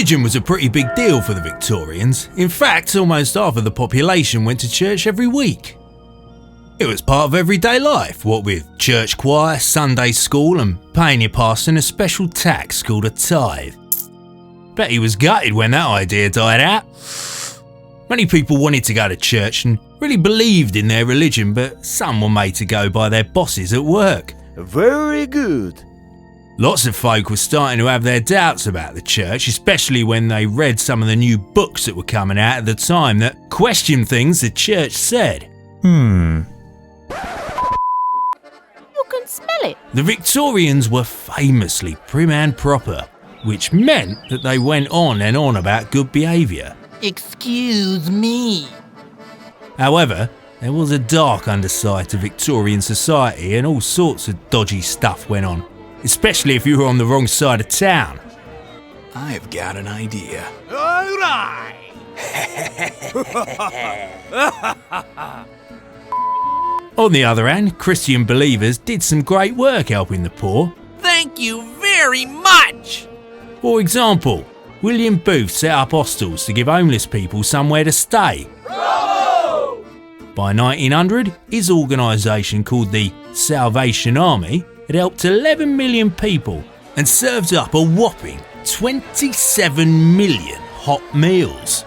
Religion was a pretty big deal for the Victorians. In fact, almost half of the population went to church every week. It was part of everyday life, what with church choir, Sunday school and paying your parson a special tax called a tithe. Bet he was gutted when that idea died out. Many people wanted to go to church and really believed in their religion, but some were made to go by their bosses at work. Very good. Lots of folk were starting to have their doubts about the church, especially when they read some of the new books that were coming out at the time that questioned things the church said. You can smell it. The Victorians were famously prim and proper, which meant that they went on and on about good behaviour. Excuse me. However, there was a dark underside to Victorian society and all sorts of dodgy stuff went on, especially if you were on the wrong side of town. I've got an idea. All right. On the other hand, Christian believers did some great work helping the poor. Thank you very much! For example, William Booth set up hostels to give homeless people somewhere to stay. Bravo! By 1900, his organisation called the Salvation Army had helped 11 million people and served up a whopping 27 million hot meals.